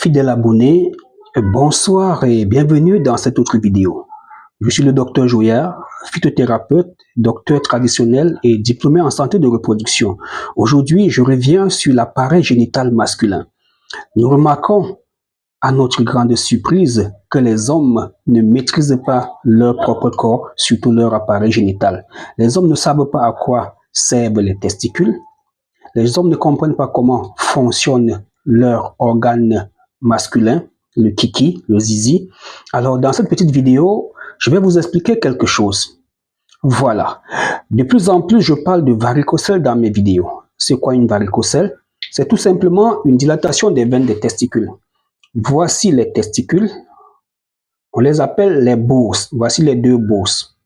Fidèles abonnés, bonsoir et bienvenue dans cette autre vidéo. Je suis le docteur Joyard, phytothérapeute, docteur traditionnel et diplômé en santé de reproduction. Aujourd'hui, je reviens sur l'appareil génital masculin. Nous remarquons, à notre grande surprise, que les hommes ne maîtrisent pas leur propre corps, surtout leur appareil génital. Les hommes ne savent pas à quoi servent les testicules. Les hommes ne comprennent pas comment fonctionne leur organe masculin, le kiki, le zizi. Alors, dans cette petite vidéo, je vais vous expliquer quelque chose. Voilà. De plus en plus, je parle de varicocèle dans mes vidéos. C'est quoi une varicocèle? C'est tout simplement une dilatation des veines des testicules. Voici les testicules. On les appelle les bourses. Voici les deux bourses.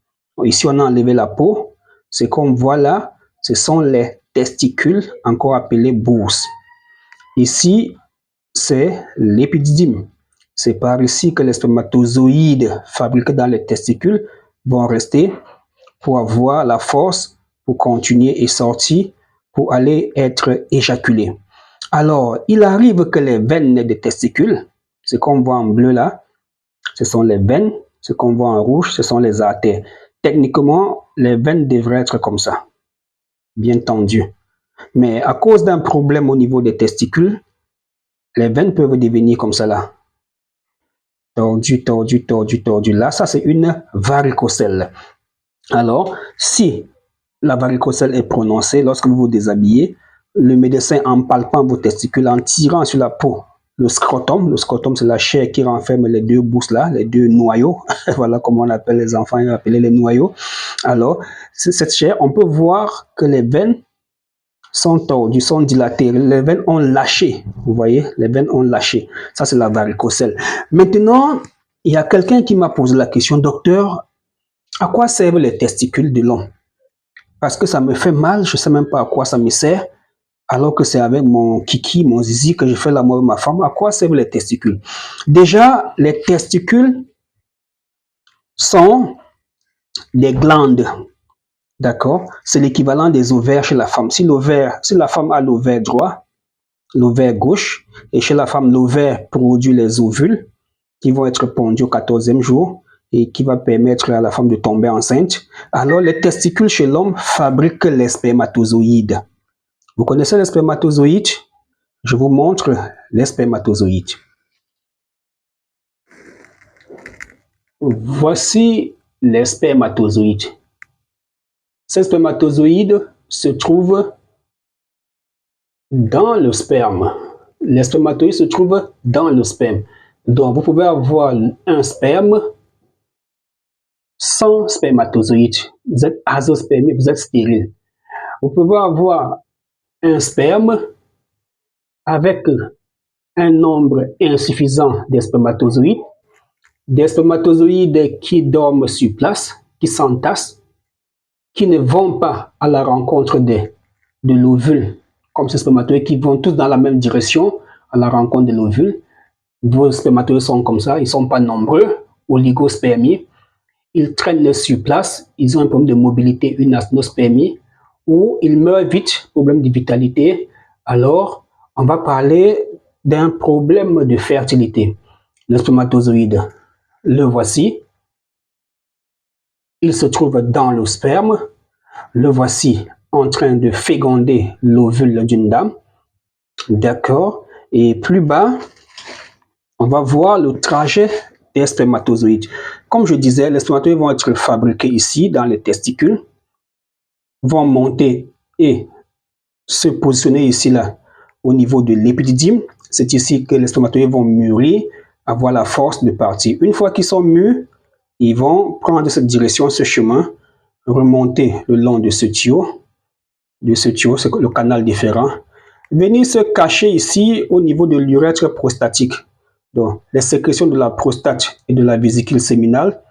Ici, on a enlevé la peau. Ce qu'on voit là, ce sont les testicules, encore appelés bourses. Ici, c'est l'épididyme. C'est par ici que les spermatozoïdes fabriqués dans les testicules vont rester pour avoir la force pour continuer et sortir pour aller être éjaculés. Alors, il arrive que les veines des testicules, ce qu'on voit en bleu là, ce sont les veines, ce qu'on voit en rouge, ce sont les artères. Techniquement, les veines devraient être comme ça, bien tendues. Mais à cause d'un problème au niveau des testicules, les veines peuvent devenir comme ça là. Tordues, tordues, tordues, tordues. Là, ça c'est une varicocèle. Alors, si la varicocèle est prononcée lorsque vous vous déshabillez, le médecin, en palpant vos testicules, en tirant sur la peau, le scrotum c'est la chair qui renferme les deux bourses là, les deux noyaux, voilà comment on appelle les enfants, ils appellent les noyaux. Alors, cette chair, on peut voir que les veines sont tordues, sont dilatées, les veines ont lâché, vous voyez, les veines ont lâché. Ça, c'est la varicocèle. Maintenant, il y a quelqu'un qui m'a posé la question, docteur, à quoi servent les testicules de l'homme? Parce que ça me fait mal, je ne sais même pas à quoi ça me sert, alors que c'est avec mon kiki, mon zizi que je fais l'amour avec ma femme. À quoi servent les testicules? Déjà, les testicules sont des glandes. D'accord? C'est l'équivalent des ovaires chez la femme. Si la femme a l'ovaire droit, l'ovaire gauche, et chez la femme, l'ovaire produit les ovules qui vont être pondus au 14e jour et qui va permettre à la femme de tomber enceinte. Alors, les testicules chez l'homme fabriquent les spermatozoïdes. Vous connaissez les spermatozoïdes? Je vous montre les spermatozoïdes. Voici les spermatozoïdes. Ces spermatozoïdes se trouvent dans le sperme. Les spermatozoïdes se trouvent dans le sperme. Donc, vous pouvez avoir un sperme sans spermatozoïdes. Vous êtes azospermique, vous êtes stérile. Vous pouvez avoir un sperme avec un nombre insuffisant de spermatozoïdes, des spermatozoïdes qui dorment sur place, qui s'entassent, qui ne vont pas à la rencontre de l'ovule, comme ces spermatozoïdes qui vont tous dans la même direction à la rencontre de l'ovule. Vos spermatozoïdes sont comme ça, ils ne sont pas nombreux, oligospermie. Ils traînent sur place, ils ont un problème de mobilité, une anospermie, ou ils meurent vite, problème de vitalité. Alors, on va parler d'un problème de fertilité. Le spermatozoïde, le voici. Il se trouve dans le sperme. Le voici en train de féconder l'ovule d'une dame. D'accord. Et plus bas, on va voir le trajet des spermatozoïdes. Comme je disais, les spermatozoïdes vont être fabriqués ici, dans les testicules, vont monter et se positionner ici, là, au niveau de l'épididyme. C'est ici que les spermatozoïdes vont mûrir, avoir la force de partir. Une fois qu'ils sont mûrs, ils vont prendre cette direction, ce chemin, remonter le long de ce tuyau, c'est le canal déférent, venir se cacher ici au niveau de l'urètre prostatique. Donc, les sécrétions de la prostate et de la vésicule séminale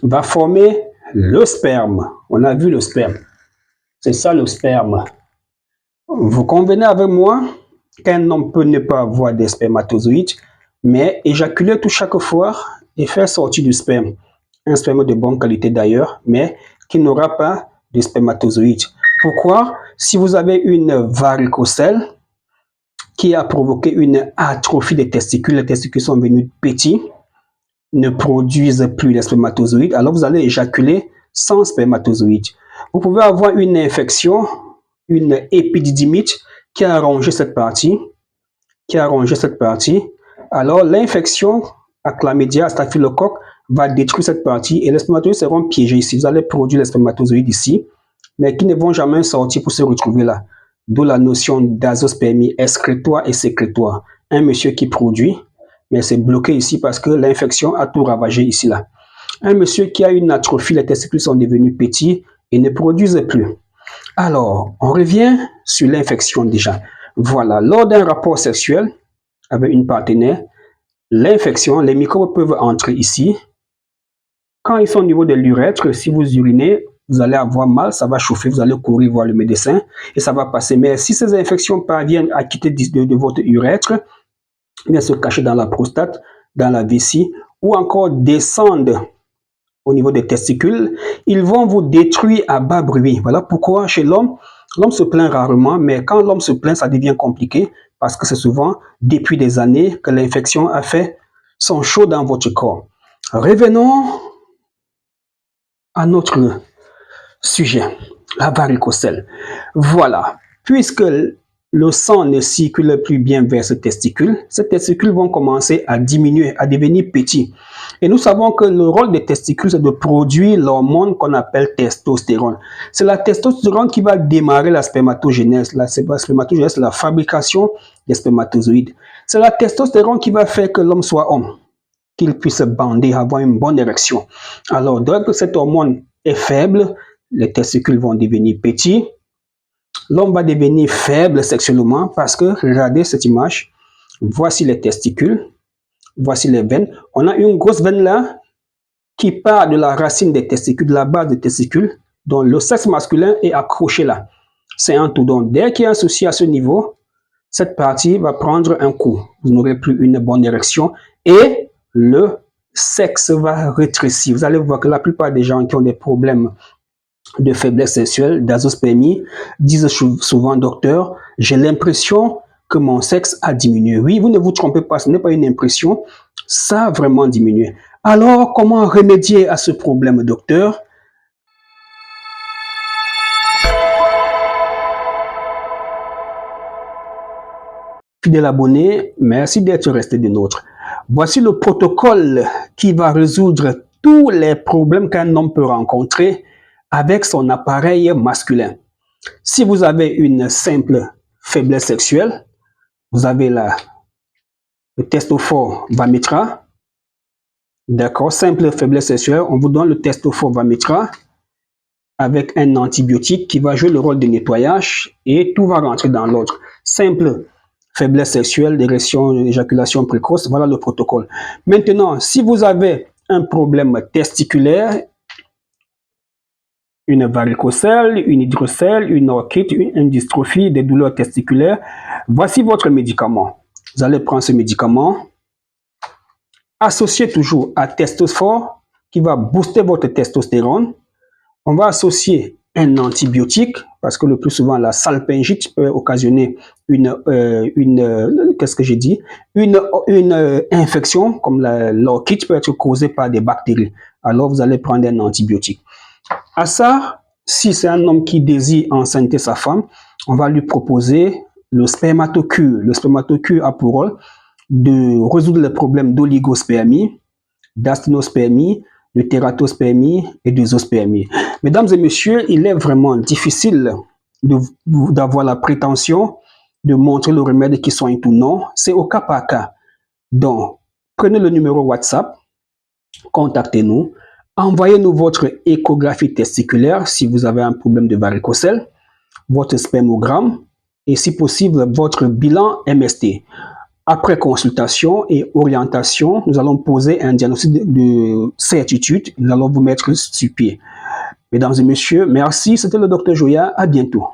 va former le sperme. On a vu le sperme. C'est ça le sperme. Vous convenez avec moi qu'un homme peut ne pas avoir des spermatozoïdes, mais éjaculer tout chaque fois et faire sortir du sperme. Un sperme de bonne qualité d'ailleurs, mais qui n'aura pas de spermatozoïdes. Pourquoi? Si vous avez une varicocèle, qui a provoqué une atrophie des testicules. Les testicules sont devenus petits, ne produisent plus les spermatozoïdes. Alors vous allez éjaculer sans spermatozoïdes. Vous pouvez avoir une infection, une épididymite qui a rongé cette partie, Alors l'infection à chlamydia, staphylocoque va détruire cette partie et les spermatozoïdes seront piégés ici. Vous allez produire les spermatozoïdes ici, mais qui ne vont jamais sortir pour se retrouver là. D'où la notion d'azospermie excrétoire et sécrétoire. Un monsieur qui produit, mais c'est bloqué ici parce que l'infection a tout ravagé ici là. Un monsieur qui a une atrophie, les testicules sont devenus petits et ne produisent plus. Alors, on revient sur l'infection déjà. Voilà, lors d'un rapport sexuel avec une partenaire, l'infection, les microbes peuvent entrer ici. Quand ils sont au niveau de l'urètre, si vous urinez, vous allez avoir mal, ça va chauffer, vous allez courir voir le médecin et ça va passer. Mais si ces infections parviennent à quitter de votre urètre, bien se cacher dans la prostate, dans la vessie, ou encore descendre au niveau des testicules, ils vont vous détruire à bas bruit. Voilà pourquoi chez l'homme, l'homme se plaint rarement, mais quand l'homme se plaint, ça devient compliqué parce que c'est souvent depuis des années que l'infection a fait son show dans votre corps. Revenons à notre sujet, la varicocèle. Voilà, puisque le sang ne circule plus bien vers ces testicules vont commencer à diminuer, à devenir petits. Et nous savons que le rôle des testicules, c'est de produire l'hormone qu'on appelle testostérone. C'est la testostérone qui va démarrer la spermatogénèse. La spermatogénèse, c'est la fabrication des spermatozoïdes. C'est la testostérone qui va faire que l'homme soit homme, qu'il puisse bander, avoir une bonne érection. Alors, dès que cette hormone est faible, les testicules vont devenir petits. L'homme va devenir faible sexuellement parce que, regardez cette image, voici les testicules, voici les veines. On a une grosse veine là qui part de la racine des testicules, de la base des testicules, dont le sexe masculin est accroché là. C'est un tout. Donc, dès qu'il y a un souci à ce niveau, cette partie va prendre un coup. Vous n'aurez plus une bonne érection et le sexe va rétrécir. Vous allez voir que la plupart des gens qui ont des problèmes de faiblesse sexuelle, d'azospermie, disent souvent, docteur, j'ai l'impression que mon sexe a diminué. Oui, vous ne vous trompez pas, ce n'est pas une impression, ça a vraiment diminué. Alors, comment remédier à ce problème, docteur? Fidèle abonné, merci d'être resté des nôtres. Voici le protocole qui va résoudre tous les problèmes qu'un homme peut rencontrer avec son appareil masculin. Si vous avez une simple faiblesse sexuelle, vous avez le testophore Vamitra. D'accord, simple faiblesse sexuelle, on vous donne le testophore Vamitra avec un antibiotique qui va jouer le rôle de nettoyage et tout va rentrer dans l'ordre. Simple faiblesse sexuelle, érection, éjaculation précoce, voilà le protocole. Maintenant, si vous avez un problème testiculaire, une varicocèle, une hydrocèle, une orchite, une dystrophie, des douleurs testiculaires, voici votre médicament. Vous allez prendre ce médicament, associé toujours à testophore, qui va booster votre testostérone. On va associer un antibiotique, parce que le plus souvent, la salpingite peut occasionner qu'est-ce que j'ai dit? Une infection, comme l'orchite peut être causée par des bactéries. Alors, vous allez prendre un antibiotique. À ça, si c'est un homme qui désire enceinte sa femme, on va lui proposer le spermatocure. Le spermatocure a pour rôle de résoudre les problèmes d'oligospermie, d'asténospermie, de tératospermie et de zoospermie. Mesdames et messieurs, il est vraiment difficile d'avoir la prétention de montrer le remède qui soigne tout. Non, c'est au cas par cas. Donc, prenez le numéro WhatsApp, contactez-nous. Envoyez-nous votre échographie testiculaire si vous avez un problème de varicocèle, votre spermogramme et si possible votre bilan MST. Après consultation et orientation, nous allons poser un diagnostic de certitude. Nous allons vous mettre sur pied. Mesdames et messieurs, merci. C'était le Dr Joya. À bientôt.